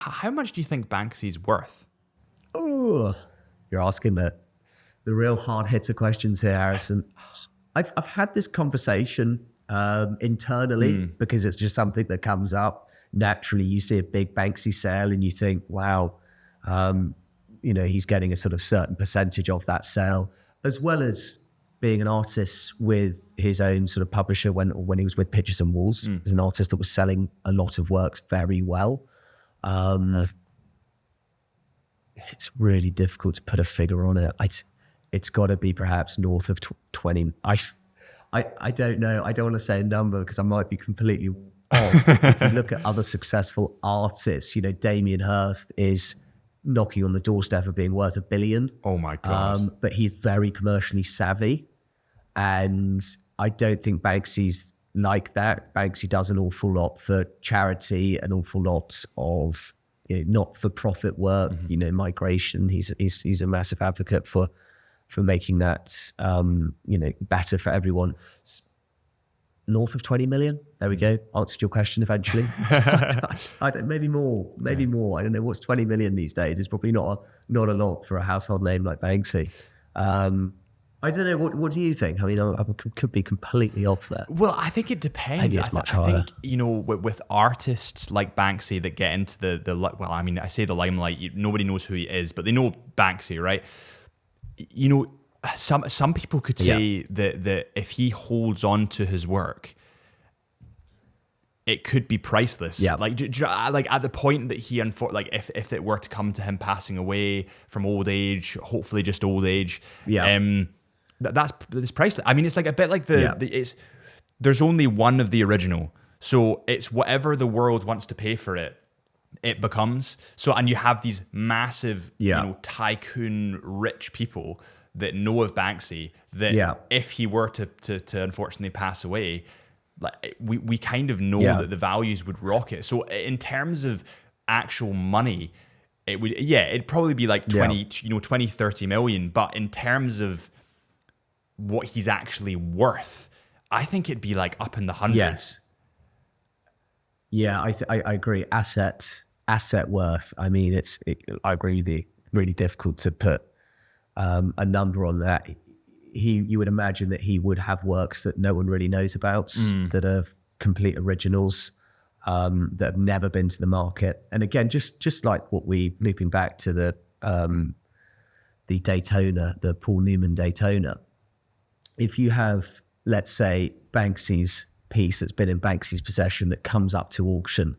How much do you think Banksy's worth? Oh, you're asking the real hard hitter questions here, Harrison. I've had this conversation internally because it's just something that comes up naturally. You see a big Banksy sale and you think, wow, he's getting a sort of certain percentage of that sale, as well as being an artist with his own sort of publisher when he was with Pictures and Walls. As an artist that was selling a lot of works very well. It's really difficult to put a figure on it. It's got to be perhaps north of 20. I don't know. I don't want to say a number because I might be completely off. If you look at other successful artists, Damien Hirst is knocking on the doorstep of being worth $1 billion. Oh my God. But he's very commercially savvy. And I don't think Banksy's like that. Banksy does an awful lot for charity, an awful lot of not-for-profit work, migration. He's a massive advocate for making that better for everyone. North of 20 million. There we go. Answered your question eventually. I don't, maybe more. I don't know what's 20 million these days. It's probably not a lot for a household name like Banksy. I don't know. What do you think? I mean, I could be completely off there. Well, I think it depends. Maybe it's much higher. I think, with artists like Banksy that get into I say the limelight, nobody knows who he is, but they know Banksy, right? Some people could say that if he holds on to his work, it could be priceless. Yeah. Like at the point that he, if it were to come to him passing away from old age, hopefully just old age. Yeah. That's priceless. I mean, it's like a bit like there's only one of the original. So it's whatever the world wants to pay for it becomes. So, and you have these massive, tycoon rich people that know of Banksy that if he were to unfortunately pass away, like we kind of know that the values would rocket. So in terms of actual money, it'd probably be like 20, 30 million. But in terms of what he's actually worth, I think it'd be like up in the hundreds. Yes. Yeah, I agree. Asset worth. I mean, I agree with you. Really difficult to put a number on that. You would imagine that he would have works that no one really knows about, that are complete originals, that have never been to the market. And again, just like looping back to the Daytona, the Paul Newman Daytona. If you have, let's say, Banksy's piece that's been in Banksy's possession that comes up to auction,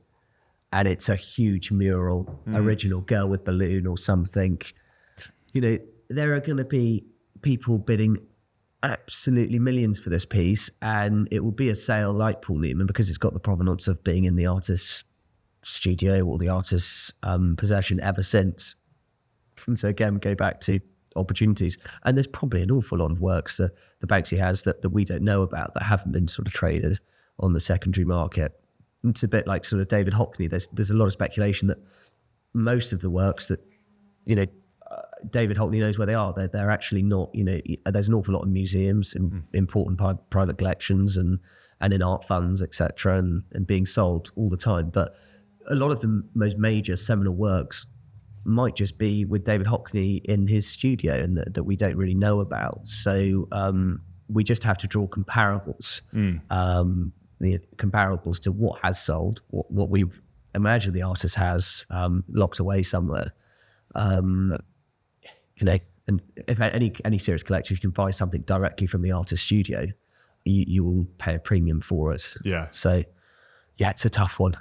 and it's a huge mural, original Girl with Balloon or something, there are going to be people bidding absolutely millions for this piece, and it will be a sale like Paul Newman because it's got the provenance of being in the artist's studio or the artist's possession ever since. And so again, go back to opportunities. And there's probably an awful lot of works that the Banksy has that we don't know about, that haven't been sort of traded on the secondary market. It's a bit like sort of David Hockney. There's a lot of speculation that most of the works that, David Hockney knows where they are. They're actually not, there's an awful lot of museums and important private collections and in art funds, etc., and being sold all the time. But a lot of the most major seminal works might just be with David Hockney in his studio and that we don't really know about. So we just have to draw comparables, the comparables to what has sold, what we imagine the artist has locked away somewhere. And if any serious collector, you can buy something directly from the artist's studio, you will pay a premium for it. Yeah. So, yeah, it's a tough one.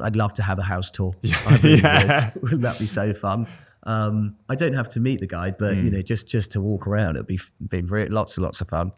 I'd love to have a house tour. Yeah. I really would. Wouldn't that be so fun? I don't have to meet the guy, but just to walk around, it'd be lots and lots of fun.